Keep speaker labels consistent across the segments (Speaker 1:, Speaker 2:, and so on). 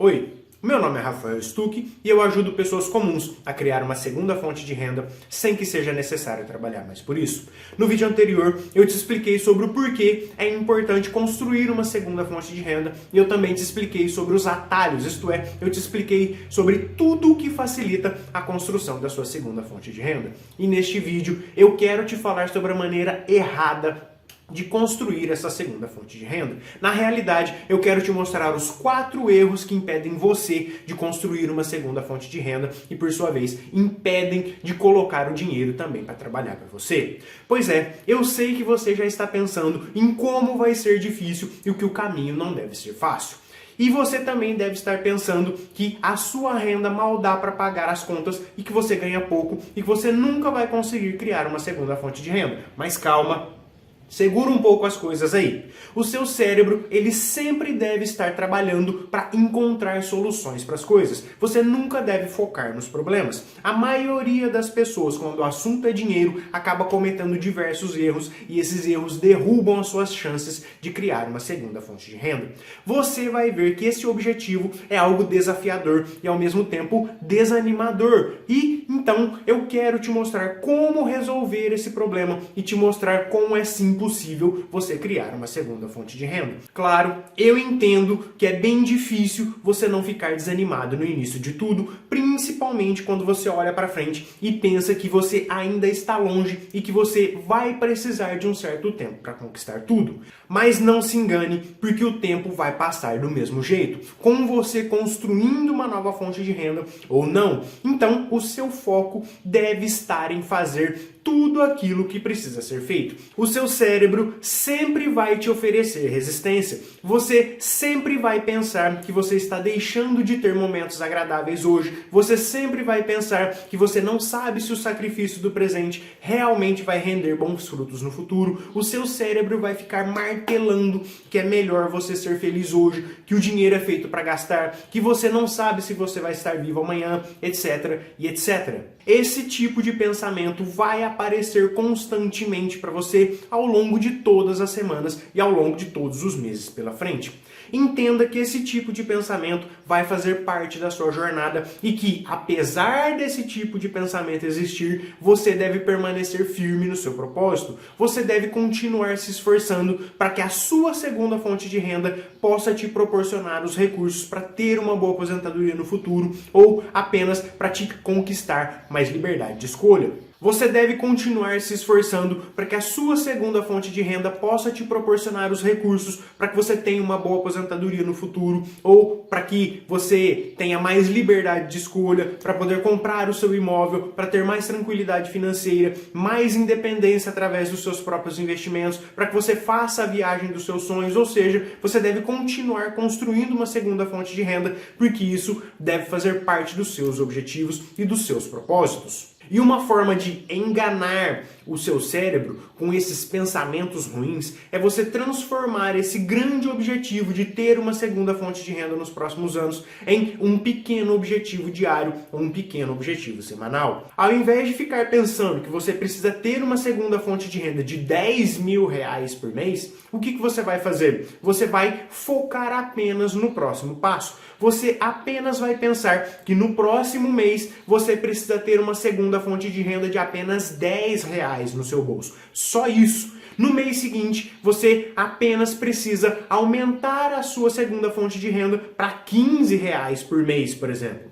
Speaker 1: Oi, meu nome é Rafael Stuck e eu ajudo pessoas comuns a criar uma segunda fonte de renda sem que seja necessário trabalhar mais por isso. No vídeo anterior eu te expliquei sobre o porquê é importante construir uma segunda fonte de renda e eu também te expliquei sobre os atalhos, isto é, eu te expliquei sobre tudo o que facilita a construção da sua segunda fonte de renda. E neste vídeo eu quero te falar sobre a maneira errada de construir essa segunda fonte de renda. Na realidade, eu quero te mostrar os 4 erros que impedem você de construir uma segunda fonte de renda e, por sua vez, impedem de colocar o dinheiro também para trabalhar para você. Pois é, eu sei que você já está pensando em como vai ser difícil e que o caminho não deve ser fácil. E você também deve estar pensando que a sua renda mal dá para pagar as contas e que você ganha pouco e que você nunca vai conseguir criar uma segunda fonte de renda. Mas calma! Segura um pouco as coisas aí. O seu cérebro, ele sempre deve estar trabalhando para encontrar soluções para as coisas. Você nunca deve focar nos problemas. A maioria das pessoas, quando o assunto é dinheiro, acaba cometendo diversos erros e esses erros derrubam as suas chances de criar uma segunda fonte de renda. Você vai ver que esse objetivo é algo desafiador e ao mesmo tempo desanimador. E então eu quero te mostrar como resolver esse problema e te mostrar como é simples possível você criar uma segunda fonte de renda. Claro, eu entendo que é bem difícil você não ficar desanimado no início de tudo, principalmente quando você olha para frente e pensa que você ainda está longe e que você vai precisar de um certo tempo para conquistar tudo. Mas não se engane, porque o tempo vai passar do mesmo jeito, com você construindo uma nova fonte de renda ou não. Então, o seu foco deve estar em fazer tudo aquilo que precisa ser feito. O seu cérebro sempre vai te oferecer resistência. Você sempre vai pensar que você está deixando de ter momentos agradáveis hoje. Você sempre vai pensar que você não sabe se o sacrifício do presente realmente vai render bons frutos no futuro. O seu cérebro vai ficar martelando que é melhor você ser feliz hoje, que o dinheiro é feito para gastar, que você não sabe se você vai estar vivo amanhã, etc. e etc. Esse tipo de pensamento vai aparecer constantemente para você ao longo de todas as semanas e ao longo de todos os meses pela frente. Entenda que esse tipo de pensamento vai fazer parte da sua jornada e que, apesar desse tipo de pensamento existir, você deve permanecer firme no seu propósito. Você deve continuar se esforçando para que a sua segunda fonte de renda possa te proporcionar os recursos para ter uma boa aposentadoria no futuro ou apenas para te conquistar mais liberdade de escolha. Você deve continuar se esforçando para que a sua segunda fonte de renda possa te proporcionar os recursos para que você tenha uma boa aposentadoria no futuro ou para que você tenha mais liberdade de escolha, para poder comprar o seu imóvel, para ter mais tranquilidade financeira, mais independência através dos seus próprios investimentos, para que você faça a viagem dos seus sonhos, ou seja, você deve continuar construindo uma segunda fonte de renda, porque isso deve fazer parte dos seus objetivos e dos seus propósitos. E uma forma de enganar o seu cérebro com esses pensamentos ruins é você transformar esse grande objetivo de ter uma segunda fonte de renda nos próximos anos em um pequeno objetivo diário ou um pequeno objetivo semanal. Ao invés de ficar pensando que você precisa ter uma segunda fonte de renda de R$10.000 por mês, o que você vai fazer? Você vai focar apenas no próximo passo. Você apenas vai pensar que no próximo mês você precisa ter uma segunda fonte de renda de apenas R$10 no seu bolso. Só isso. No mês seguinte, você apenas precisa aumentar a sua segunda fonte de renda para R$15 por mês, por exemplo.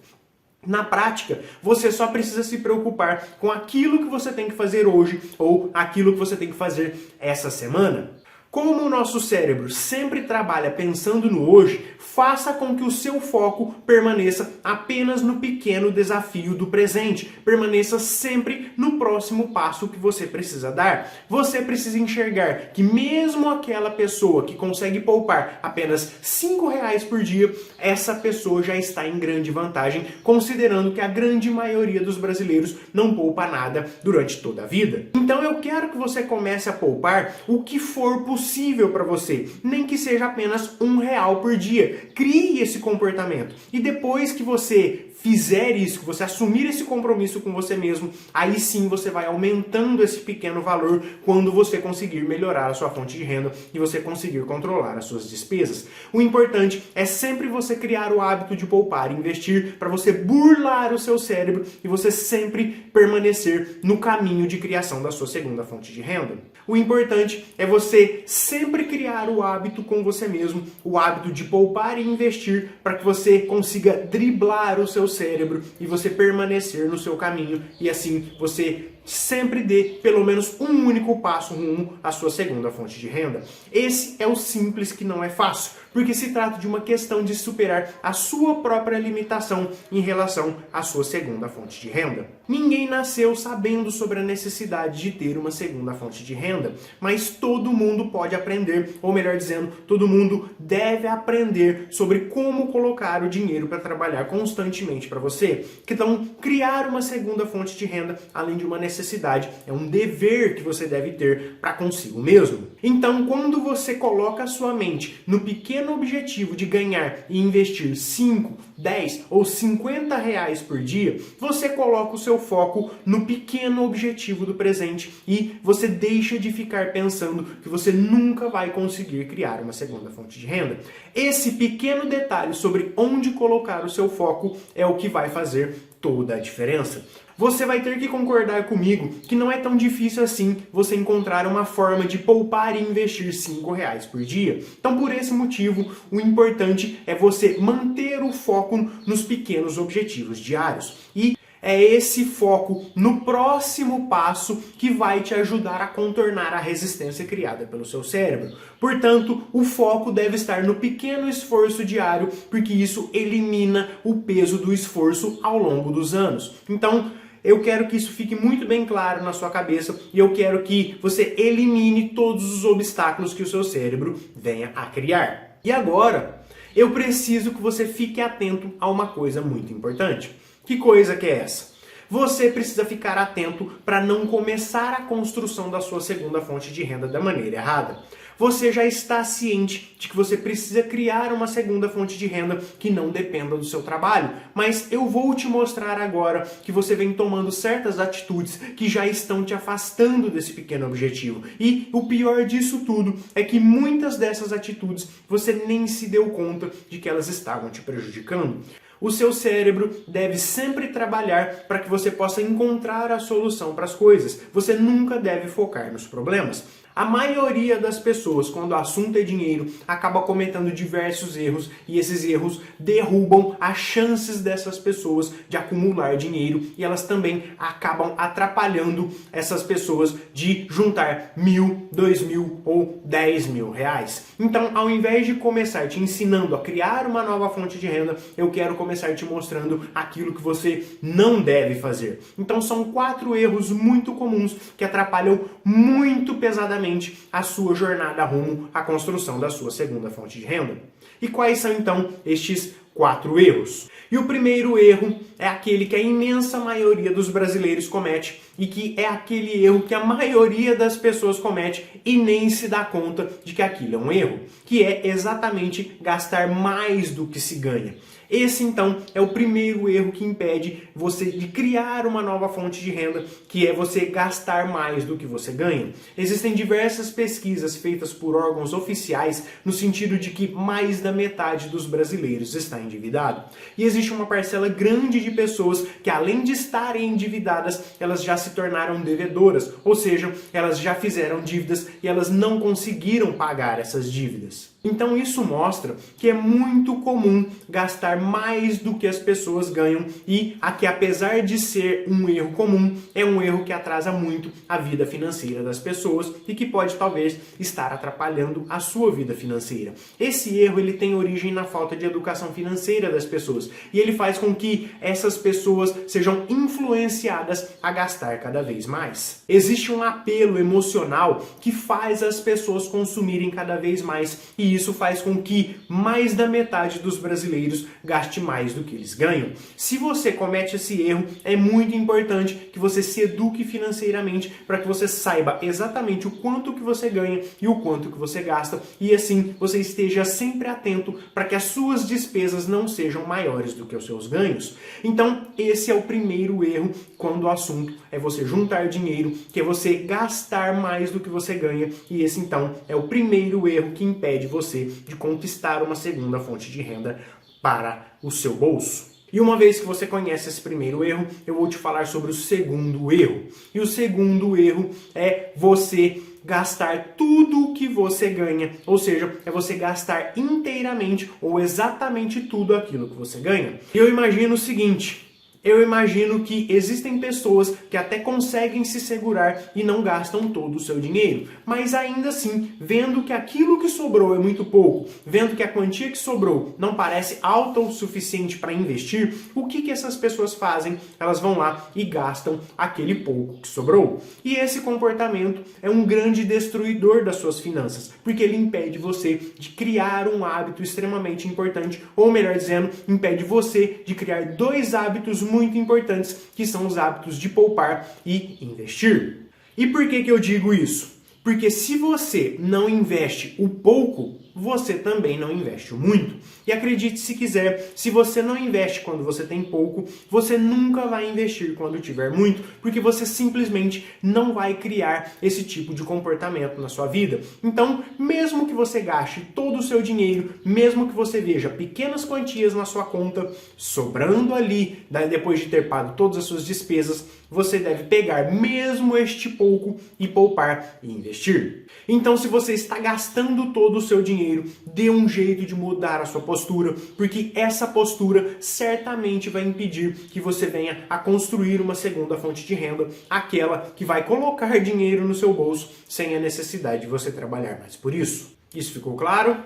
Speaker 1: Na prática, você só precisa se preocupar com aquilo que você tem que fazer hoje ou aquilo que você tem que fazer essa semana. Como o nosso cérebro sempre trabalha pensando no hoje, faça com que o seu foco permaneça apenas no pequeno desafio do presente. Permaneça sempre no próximo passo que você precisa dar. Você precisa enxergar que mesmo aquela pessoa que consegue poupar apenas R$5 por dia, essa pessoa já está em grande vantagem, considerando que a grande maioria dos brasileiros não poupa nada durante toda a vida. Então eu quero que você comece a poupar o que for possível possível para você, nem que seja apenas R$ 1 por dia. Crie esse comportamento. E depois que você fizer isso, que você assumir esse compromisso com você mesmo, aí sim você vai aumentando esse pequeno valor quando você conseguir melhorar a sua fonte de renda e você conseguir controlar as suas despesas. O importante é sempre você criar o hábito de poupar e investir para você burlar o seu cérebro e você sempre permanecer no caminho de criação da sua segunda fonte de renda. O importante é você sempre criar o hábito com você mesmo, o hábito de poupar e investir para que você consiga driblar o seu cérebro e você permanecer no seu caminho e assim você sempre dê pelo menos um único passo rumo à sua segunda fonte de renda. Esse é o simples que não é fácil, porque se trata de uma questão de superar a sua própria limitação em relação à sua segunda fonte de renda. Ninguém nasceu sabendo sobre a necessidade de ter uma segunda fonte de renda, mas todo mundo pode aprender, ou melhor dizendo, todo mundo deve aprender sobre como colocar o dinheiro para trabalhar constantemente para você. Então, criar uma segunda fonte de renda, além de uma necessidade, é um dever que você deve ter para consigo mesmo. Então, quando você coloca a sua mente no pequeno objetivo de ganhar e investir 5, 10 ou 50 reais por dia, você coloca o seu foco no pequeno objetivo do presente e você deixa de ficar pensando que você nunca vai conseguir criar uma segunda fonte de renda. Esse pequeno detalhe sobre onde colocar o seu foco é o que vai fazer toda a diferença. Você vai ter que concordar comigo que não é tão difícil assim você encontrar uma forma de poupar e investir 5 reais por dia. Então, por esse motivo, o importante é você manter o foco nos pequenos objetivos diários. E é esse foco no próximo passo que vai te ajudar a contornar a resistência criada pelo seu cérebro. Portanto, o foco deve estar no pequeno esforço diário, porque isso elimina o peso do esforço ao longo dos anos. Então, eu quero que isso fique muito bem claro na sua cabeça e eu quero que você elimine todos os obstáculos que o seu cérebro venha a criar. E agora, eu preciso que você fique atento a uma coisa muito importante. Que coisa que é essa? Você precisa ficar atento para não começar a construção da sua segunda fonte de renda da maneira errada. Você já está ciente de que você precisa criar uma segunda fonte de renda que não dependa do seu trabalho, mas eu vou te mostrar agora que você vem tomando certas atitudes que já estão te afastando desse pequeno objetivo. E o pior disso tudo é que muitas dessas atitudes você nem se deu conta de que elas estavam te prejudicando. O seu cérebro deve sempre trabalhar para que você possa encontrar a solução para as coisas. Você nunca deve focar nos problemas. A maioria das pessoas, quando o assunto é dinheiro, acaba cometendo diversos erros e esses erros derrubam as chances dessas pessoas de acumular dinheiro e elas também acabam atrapalhando essas pessoas de juntar 1.000, 2.000 ou 10.000 reais. Então, ao invés de começar te ensinando a criar uma nova fonte de renda, eu quero começar te mostrando aquilo que você não deve fazer. Então, são 4 erros muito comuns que atrapalham muito pesadamente a sua jornada rumo à construção da sua segunda fonte de renda. E quais são então estes 4 erros? E o primeiro erro é aquele que a imensa maioria dos brasileiros comete e que é aquele erro que a maioria das pessoas comete e nem se dá conta de que aquilo é um erro, que é exatamente gastar mais do que se ganha. Esse, então, é o primeiro erro que impede você de criar uma nova fonte de renda, que é você gastar mais do que você ganha. Existem diversas pesquisas feitas por órgãos oficiais no sentido de que mais da metade dos brasileiros está endividado. E existe uma parcela grande de pessoas que, além de estarem endividadas, elas já se tornaram devedoras, ou seja, elas já fizeram dívidas e elas não conseguiram pagar essas dívidas. Então isso mostra que é muito comum gastar mais do que as pessoas ganham e que apesar de ser um erro comum, é um erro que atrasa muito a vida financeira das pessoas e que pode talvez estar atrapalhando a sua vida financeira. Esse erro ele tem origem na falta de educação financeira das pessoas e ele faz com que essas pessoas sejam influenciadas a gastar cada vez mais. Existe um apelo emocional que faz as pessoas consumirem cada vez mais e E isso faz com que mais da metade dos brasileiros gaste mais do que eles ganham. Se você comete esse erro, é muito importante que você se eduque financeiramente para que você saiba exatamente o quanto que você ganha e o quanto que você gasta, e assim você esteja sempre atento para que as suas despesas não sejam maiores do que os seus ganhos. Então, esse é o primeiro erro quando o assunto é você juntar dinheiro, que é você gastar mais do que você ganha, e esse então é o primeiro erro que impede você de conquistar uma segunda fonte de renda para o seu bolso. E uma vez que você conhece esse primeiro erro, eu vou te falar sobre o segundo erro. E o segundo erro é você gastar tudo o que você ganha, ou seja, é você gastar inteiramente ou exatamente tudo aquilo que você ganha. E eu imagino o seguinte: eu imagino que existem pessoas que até conseguem se segurar e não gastam todo o seu dinheiro, mas ainda assim, vendo que aquilo que sobrou é muito pouco, vendo que a quantia que sobrou não parece alta o suficiente para investir, o que essas pessoas fazem? Elas vão lá e gastam aquele pouco que sobrou. E esse comportamento é um grande destruidor das suas finanças, porque ele impede você de criar um hábito extremamente importante, ou melhor dizendo, impede você de criar dois hábitos muito importantes, que são os hábitos de poupar e investir. E por que eu digo isso? Porque se você não investe o pouco, você também não investe o muito. E acredite se quiser, se você não investe quando você tem pouco, você nunca vai investir quando tiver muito, porque você simplesmente não vai criar esse tipo de comportamento na sua vida. Então, mesmo que você gaste todo o seu dinheiro, mesmo que você veja pequenas quantias na sua conta, sobrando ali, depois de ter pago todas as suas despesas, você deve pegar mesmo este pouco e poupar e investir. Então, se você está gastando todo o seu dinheiro, dê um jeito de mudar a sua postura, porque essa postura certamente vai impedir que você venha a construir uma segunda fonte de renda, aquela que vai colocar dinheiro no seu bolso sem a necessidade de você trabalhar mais por isso. Isso ficou claro?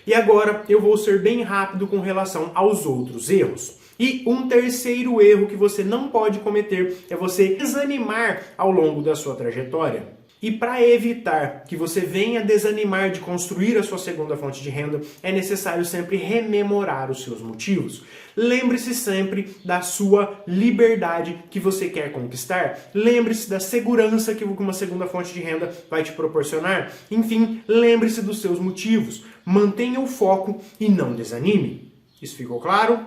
Speaker 1: E agora eu vou ser bem rápido com relação aos outros erros. E um terceiro erro que você não pode cometer é você desanimar ao longo da sua trajetória. E para evitar que você venha desanimar de construir a sua segunda fonte de renda, é necessário sempre rememorar os seus motivos. Lembre-se sempre da sua liberdade que você quer conquistar. Lembre-se da segurança que uma segunda fonte de renda vai te proporcionar. Enfim, lembre-se dos seus motivos. Mantenha o foco e não desanime. Isso ficou claro?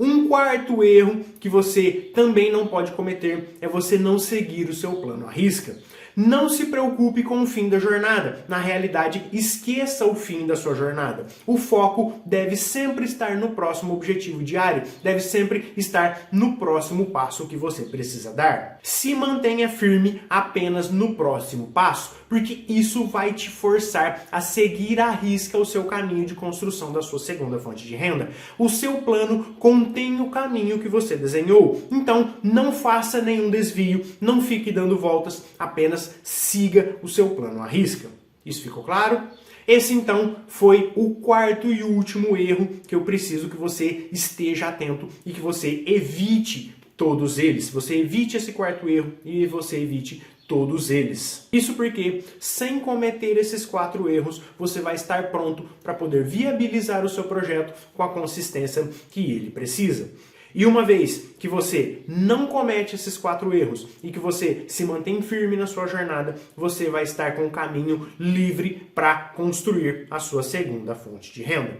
Speaker 1: Um quarto erro que você também não pode cometer é você não seguir o seu plano à risca. Não se preocupe com o fim da jornada. Na realidade, esqueça o fim da sua jornada. O foco deve sempre estar no próximo objetivo diário, deve sempre estar no próximo passo que você precisa dar. Se mantenha firme apenas no próximo passo, porque isso vai te forçar a seguir à risca o seu caminho de construção da sua segunda fonte de renda. O seu plano contém o caminho que você desenhou. Então, não faça nenhum desvio, não fique dando voltas, apenas siga o seu plano à risca. Isso ficou claro? Esse então foi o quarto e último erro que eu preciso que você esteja atento e que você evite todos eles. Você evite esse quarto erro e você evite todos eles. Isso porque, sem cometer esses 4 erros, você vai estar pronto para poder viabilizar o seu projeto com a consistência que ele precisa. E uma vez que você não comete esses 4 erros e que você se mantém firme na sua jornada, você vai estar com o caminho livre para construir a sua segunda fonte de renda.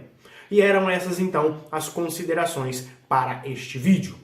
Speaker 1: E eram essas então as considerações para este vídeo.